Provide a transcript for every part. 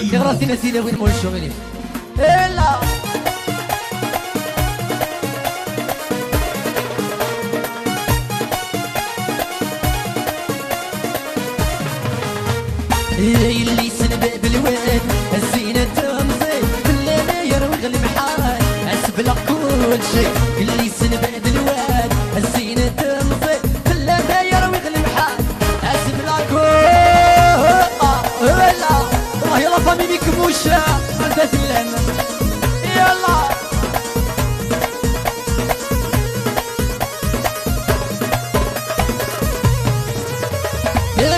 غراتي نسينا وين مول شغلي إلا اللي سنبق بالواد الزينة تمضي بالليل وغلي محال أسبلق كل شي اللي سنبق بالواد الزينة تمضي بالليل وغلي محال أسبلق كل الله يلا فامي بيك موشا عندها اللمة يلا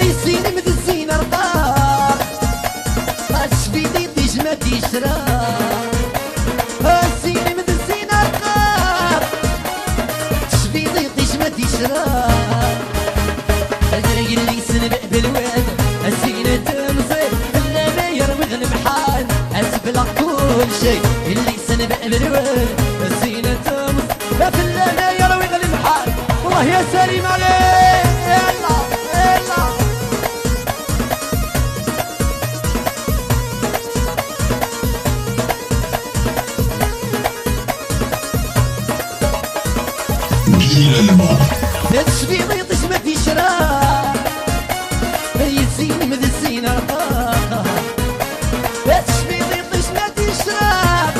يسيني مثل الزينة رطاق أشبيدي تجمع تشراب الزيني مثل الزينة رطاق أشبيدي تجمع تشراب اللي سنبق بالواد الزينة تمزي اللي يروي المحال أسبلق كل شي اللي سنبق بالواد الزينة تمزي في اللي يروي المحال والله يا سليم عليك يلا يلا تشبيضي تشمت يشراب يزيني مثل الزينة رقاق تشبيضي تشمت يشراب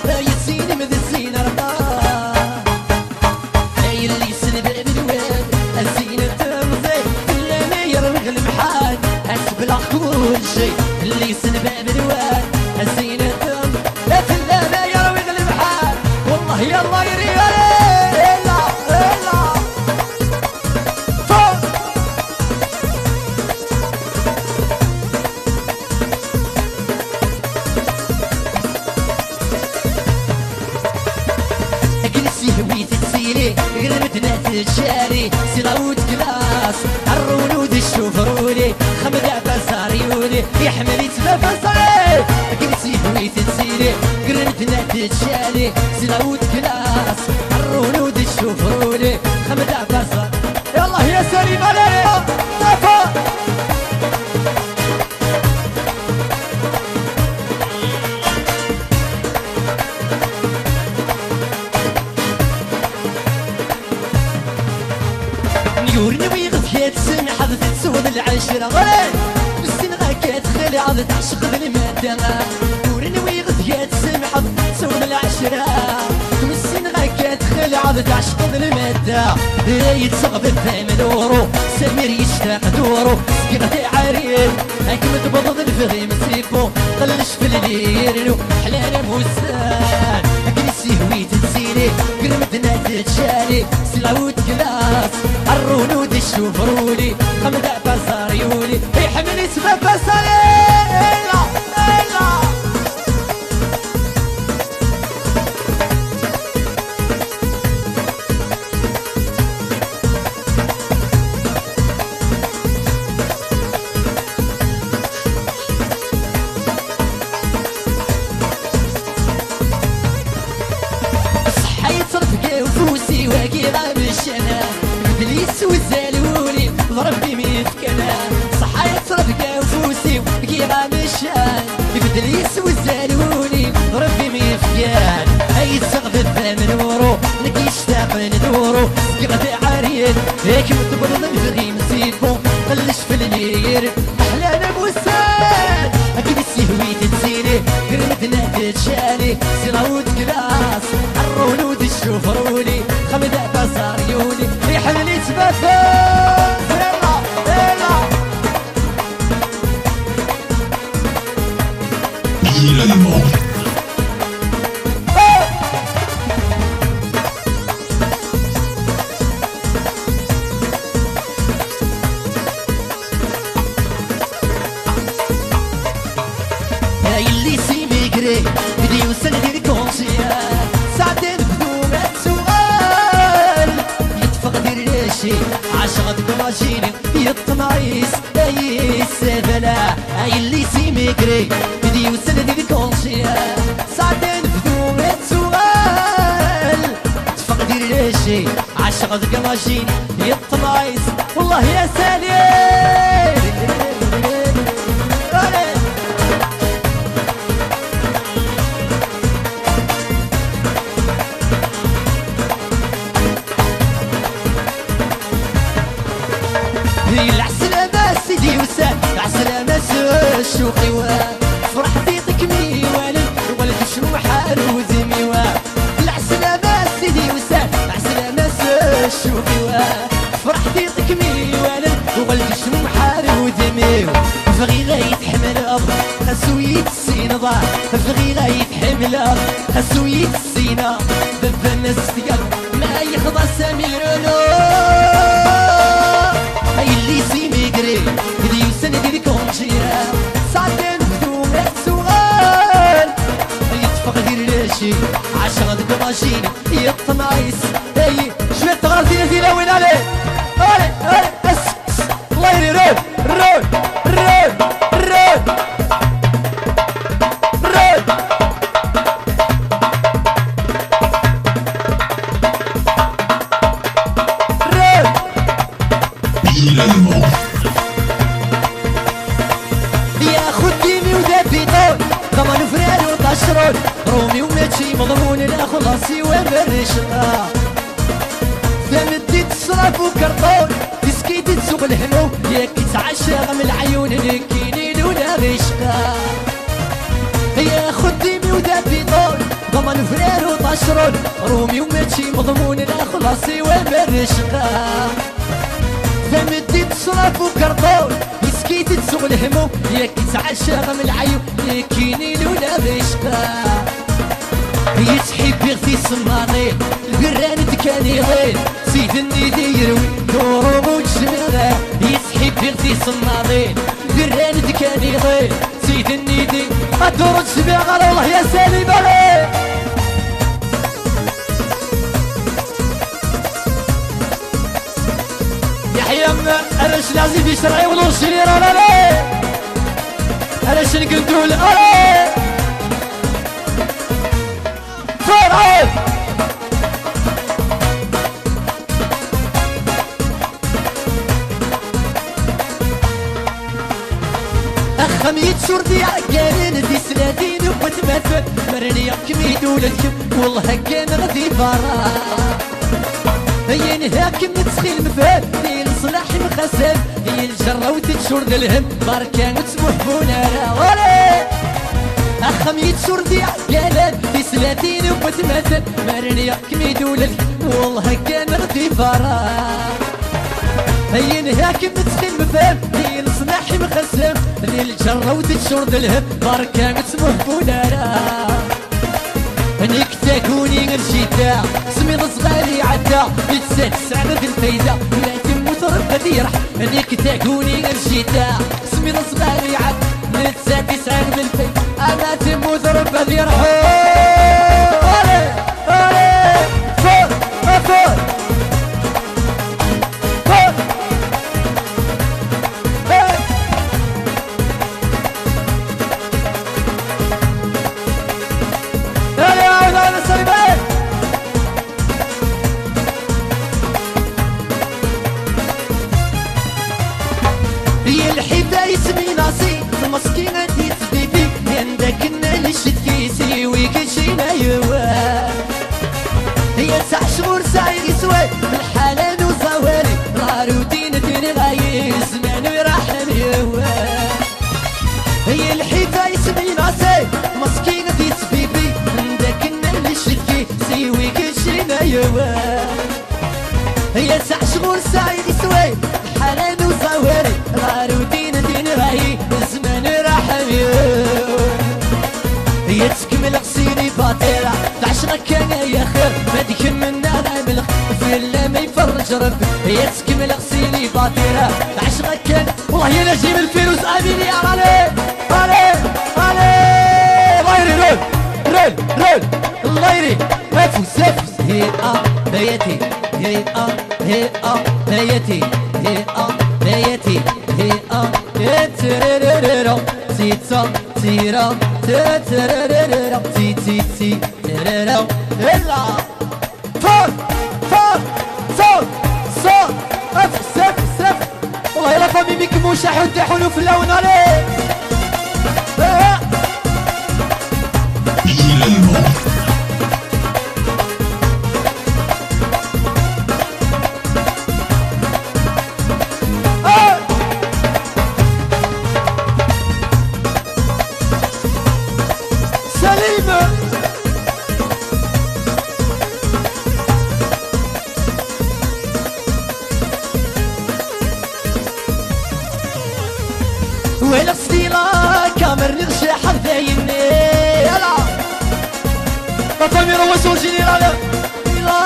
يزيني مثل الزينة رقاق اللي سنبق بالواد الزينة تمضي اللي يروي المحال أسبلق كل شي اللي سنبق بالواد الزينة تمضي اللي يروي المحال والله يلا يريالي غربتنا تتشاري سلاوت كلاس الرولود الشوفرولي خمد عباس عريولي يحمل يتبع بصري كنسي هويت تسيري غربتنا تتشاري سلاوت كلاس الرولود الشوفرولي خمد عباس يلا يا سليم عليك طفا نيورني ويغثيات سمي حظ تسود العشرة غلال بالسن غاكات خلي عظ تعشق بالمادة نيورني ويغثيات سمي حظ تسود العشرة بالسن غاكات خلي عظ تعشق بالمادة يتصغب الثامن ورو سمير يشتاق دورو سكرتي عريل هاكم تبضض الفغي مسيبو قلش في الليل حلال موسان هاكم سيهوي تتسيري قرمتنا تتشالي سلاوت كلاس الرولود الشوفرولي خمد عباس عريولي يحمل يسمى بسالي إلا إلا صحي يتصرف وفوسي واقي غاب الشنا إبليس والزالولي ضرب بي ميت كلام صحا يتصرف كافوسي وكيما مشان إبليس والزالولي ضرب بي ميت كلام هاي السقف الثامن ورو لك يشتاق ندورو سكرتي عريل هيك متبرد الفغي مسيبو قلش في الليل أحلانا بوسان أكيد السهوي تتسيري قرمتنا تتشالي سراوت كلاس الرولود الشوفرولي خمد عباس عريولي يحمل يتبفى اللي سيميكري بدي يوصل لي الكونسيال ساعتين بدون سؤال يتفق دير لاشي عشقة كماشيني يطمعيس يسفلا اللي سيميكري بدي يوصل لي الكونسيال ساعتين بدون سؤال يتفق دير لاشي عشقة كماشيني يطمعيس والله يا سليم الشوقي فرحتي تكمي ولد شموحة روزي العسلامة سيدي وسام العسلامة الشوقي فرحتي تكمي ولد شموحة روزي فغي غيتحمل أرض خسويت السينة ضاع فغي غيتحمل أرض خسويت السينة بابا الناس تقال ما يخضع سميرونو هاي اللي سيمي قري دي وسنة دي كونجيا ساعتين بدون سؤال يتفق دير لاشي عشرة دماجين يطنايس هاي شوية تغارتين ديلا وين عليه هاي الله يري رود رود رود رود رود يا خديمي ودابيطون ضمان فراري وطاشرون رومي وماشي مضمون لا خلاصي ومرشنا فمديت الصراف وكرطون تسكيتي تسوق الهمو ياك يتعشى من العيون اللي كينين ولا غشقا يا خديمي ودابيطون ضمان فراري وطاشرون رومي وماشي مضمون لا خلاصي ومرشنا فمديت الصراف وكرطون مسكيت تسوق الهموم ياك يتعشى من العيون يكينين ولا غشقا يتحب يغثي الصماغين القران تكاني غير سيد النيدي يروي دروب وجمغا يتحب يغثي الصماغين القران تكاني غير سيد النيدي الدور وجمغا الله يا سالي بالي يحيى أرش لازم يشرعي ونوصل يرانا ليه أرش نقندول أيه فرعون أخميت شردي عقالين دي سلاتين وبتمثل مرني يحكمي دولتكم والله كان غدي برا هي نهاك متسخيل مفاد هي الصلاح مخسر هي الجرة وتتشرد الهم باركان وتسمح بونارا ولي أخميت شردي عقالات في سلاتين وبتمثل مرني يحكمي دولك والله كان غدي فرا هي نهاك متسخيل مفاد هي الصلاح مخسر هي الجرة وتتشرد الهم باركان وتسمح بونارا انك تكوني غير شتا سمي صغاري عدا بتسات سعر في الفايدة لا تموت ربي يرح انك تكوني غير شتا سمي صغاري عدا بتسات سعر في الفايدة انا تموت ربي يرح اولي اولي فور فور فور هي الحباية اسمي ناصي المسكينة دي تبيبي عندك اللي شد كيسي ويكشينا يوا هي 9 شهور ساعي يسوي بالحلال وزوالي العروتين دين غاي زمان ويرحم يوا هي الحباية اسمي ناصي المسكينة دي تبيبي عندك اللي شد كيسي ويكشينا يوا هي 9 شهور ساعي يسوي حلال وزواري العروتين دين راهي زمان راحم هي تكمل غسيلي باطيرة تعشرك كان يا خير ما ديك منا نعمل في الله ما يفرج ربي هي تكمل غسيلي باطيرة تعشرك كان والله يا نجيب الفيروس امين يا علي علي علي الله يري رول رول رول الله يري افوس افوس هي بيتي هي بيتي هي بيتي هي ترررررم تيتا تيرا ترررررم تي تي تي ترررم هلا فور فور صوت صوت افس افس افس والله يلا فمي بيك موشح وتحولوا في اللون عليه إلى الموت فامي روسو جينيرال إلا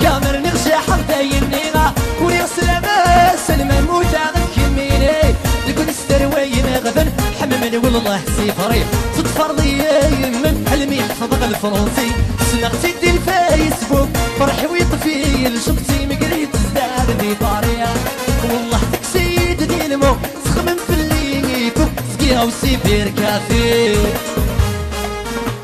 كامر نغشى حمدا يمنينا ولي سلامة سلمى موتا غنكميني نكون استروين غدا حممني والله سيفري تطفر لي يمن حلمي حفظ الفرنسي سنغتي دي الفيسبوك فرحي ويطفي لشفتي مقريت تزداد دي طارية والله تكسيد دي المو سخمم في اللي فوق سقيها وسيبير كافي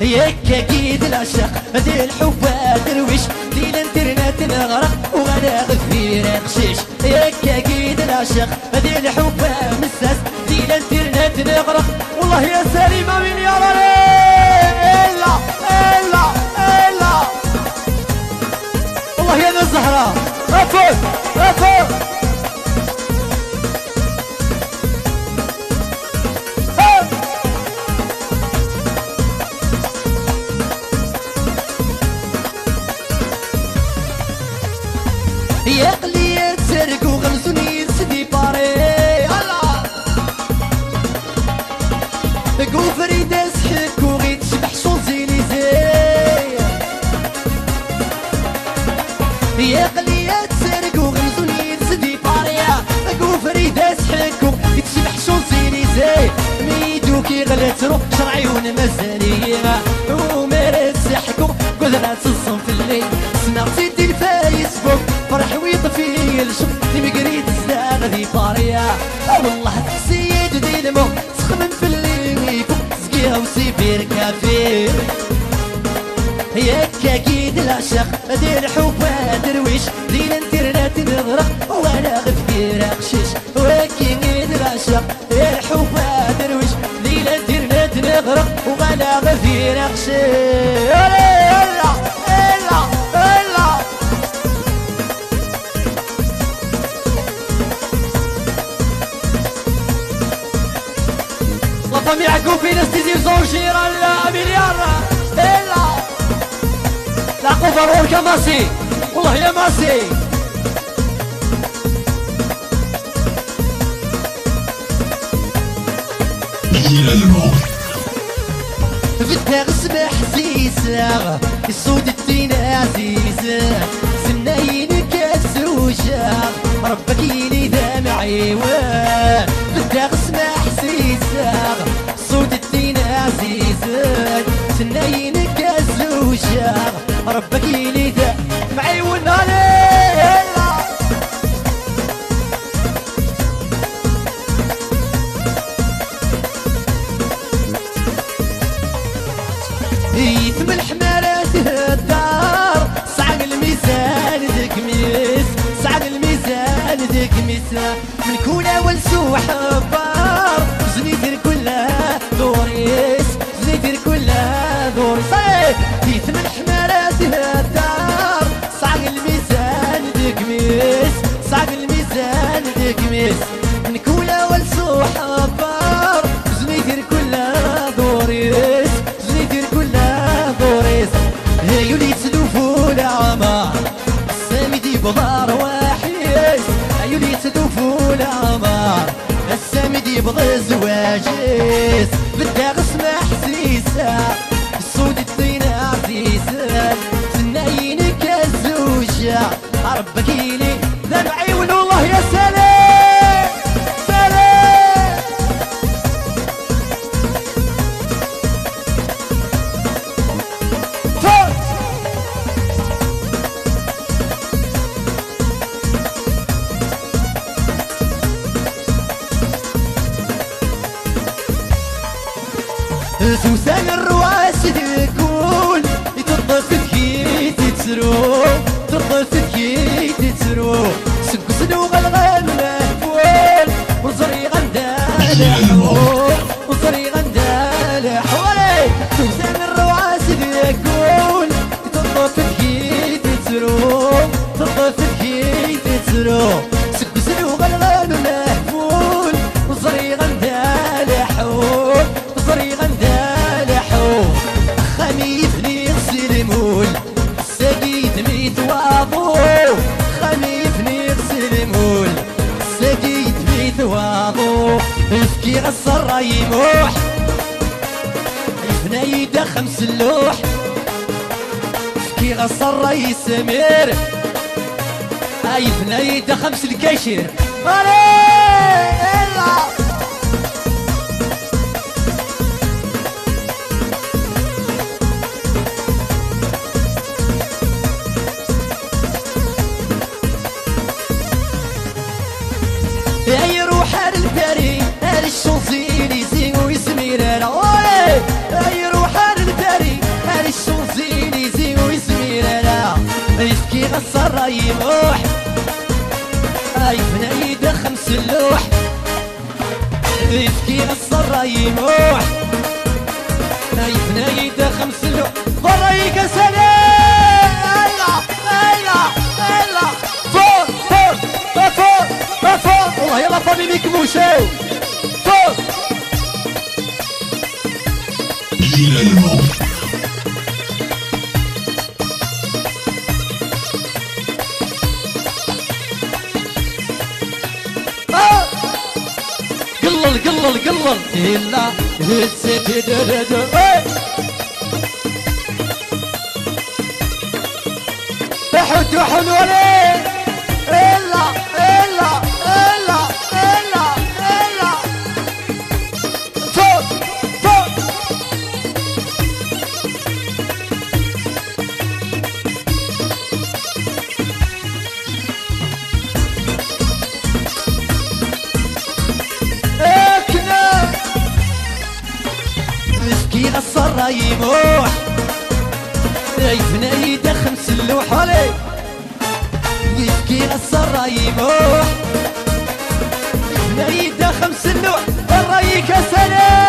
ياك اكيد العشق دي الحب درويش دي الانترنت نغرق وغدا غفير قشيش ياك اكيد العشق دي الحب مساس دي الانترنت نغرق والله يا سليمة من يا رالي إلا إلا إلا والله يا الزهرة أفوت أفوت يا قلية سرق وغمسوني سدي باري الله قو فريدة سحك وغيت شبح شونزيليزي يا قلية سرق وغمسوني سدي باري قو فريدة سحك وغيت شبح شونزيليزي ميدوكي غلات روح شرعيون مزالية ومارس سحكو قدرات الصنف الليل سمعتي دي الفيسبوك فرح ويطفي الشوق مقريت الزاغ ذي طارية والله تسيد دي المو سخمم في اللي فوق سقيها وسيبير كافي ياك اكيد العشق دي الحب درويش دي الانترنت نغرق وانا غفير قشيش واكيد العشق دي الحب درويش دي الانترنت نغرق وانا غفير قشيش فامي يعقوب في ناس تزيد زوجيرا لا مليار إلا لا قفرور كماسي والله يا ماسي بدها غسبة حسيسة الصوت الدين عزيزة سناينك الزوجة ربك يلي دامعي بدها غسبة حسيسة صوت الدين عزيزة سناينك الزوجة ربك يلي دامعي ونالي يثم الحمارات الدار صعق الميزان دكميس صعق الميزان دكميس من كولا والسوح بار زنيدر كلها دوريس زنيدر كلها دوريس يثم الحمارات الدار صعق الميزان دكميس صعق الميزان دكميس من كولا والسوح بار زنيدر كلها دوريس يولي تدوفو العمر السامدي بضار واحيس يولي تدوفو العمر السامدي بضي زواجيس بدها غسمة حسيسة الصود الدين عزيزة سناينك الزوجة ربك يلي ذا عيون والله يا سلام سلام سوسان الرواس تقول تطفت كي تتسرو تطفت كي تتسرو سنو غلغل مهفول وصري غندال حول وصري غندال حولي سوسان الرواس تقول تطفت كي تتسرو تطفت كي تتسرو سنو غلغل مهفول وصري غندال حول وصري غندال حول خميفني غسل مول سقيت ميت واضو خميفني غسل مول سقيت ميت واضو الفكي غسر يموح يفنى يدا خمس اللوح مسكي غصر رئيس سمير عايفنا يدا خمس الكاشير يا روح الباري الشوزيليزي ويسمير انا يا روح الباري الشوزيليزي ويسمير انا يفكي غصر يروح عايفنا يدا خمس اللوح يفكي غصر يروح عايفنا يدا خمس اللوح برايك سلام ايلا ايلا ايلا فوق فوق فوق فوق والله يلا فامي ميك موشاو فوق قلل قلل إلا هسيت دردو حدو حلولي إلا إلا إلا إلا إلا فوق فوق مسكي غصر يموح يفنى يدا خمس اللوح علي مسكي غصر يموح يفنى يدا خمس اللوح الرايك سلام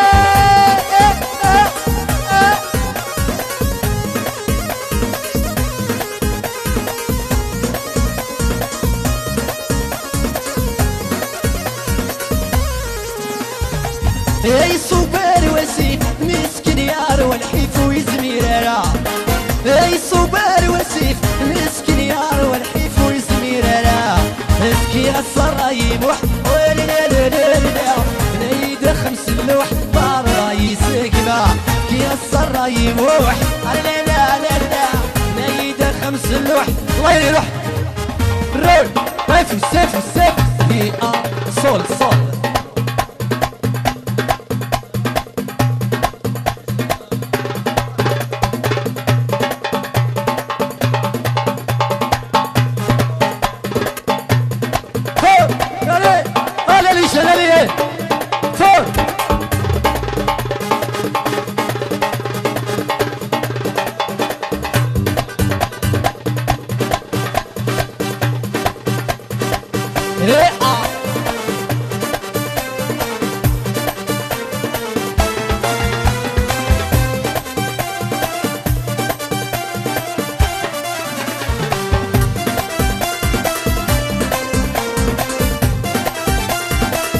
اي صوبر وسيم مسكين يار والحيف ويزميرا اي صوبر وسيف مسكين يار والحيف ويزميرا مسكي غصر يموح ولا لا لا لا لا نيد خمس اللوح برا يسكبا كي غصر يموح لا لا لا لا نيد خمس اللوح الله يروح رول سيف سيف سيف هي صول صول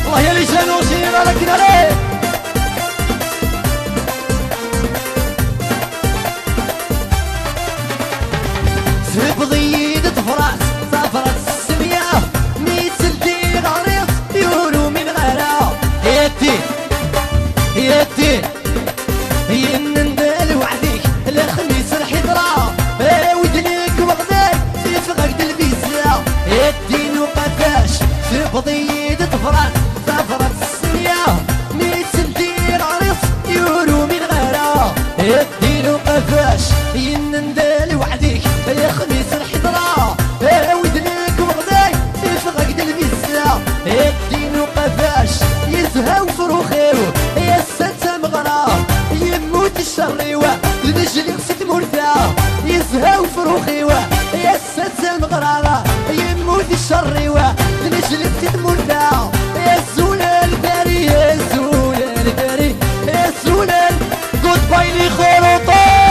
الله يلي شنو شيرا لك عليه سرب ضيد طفرات سافرت السمية ميت سلتي غريط يورو من غيرها يدي يدي ينندل وعديك الخميس الحضرة ودنيك وغداك في فغد البيزة يدي وقفاش سرب ضيد طفرات سافرت السمية ميت سلتي غريط يورو من غيرها يدي وقفاش ينندل وعديك الخميس الحضرة ودنيك وغداي في فغد البيزة الدين وقفاش يزهاو فروخيو يا السلسة مغرام يموت الشريوة لنجلي غسد مرثا يزهاو فروخيو يا السلسة مغرام يموت الشريوة لنجلي غسد مرثا يا الزولال باري يا الزولال باري يا الزولال جود باي لي خلطة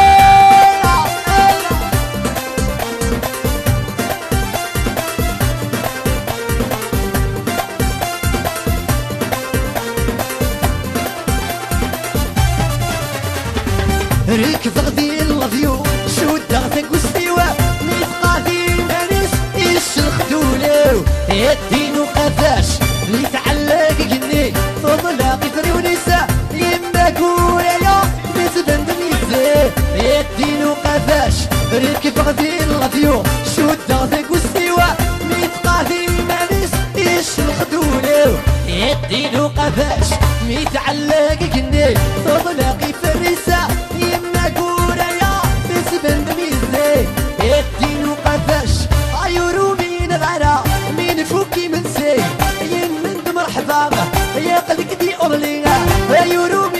ريك فغدي اللافيو شو دغتك وستيوة ميثقافي نانيس إيش الخدولو يدين وقفاش اللي تعلق جني ثم لاقي فريونيسا يما قول يا نسبة دنيسة يدين وقفاش ركب غدي الراديو شو ذاك والسوا ميت قاضي مانيس ايش الخدولو يدينو قفاش ميت علق قني تطلقي في الرسا يما قورايا بسبن بميزي يدينو قفاش عيورو مين غرا مين فوكي من سي يمن مرحبا يا قلك دي اورلينا عيورو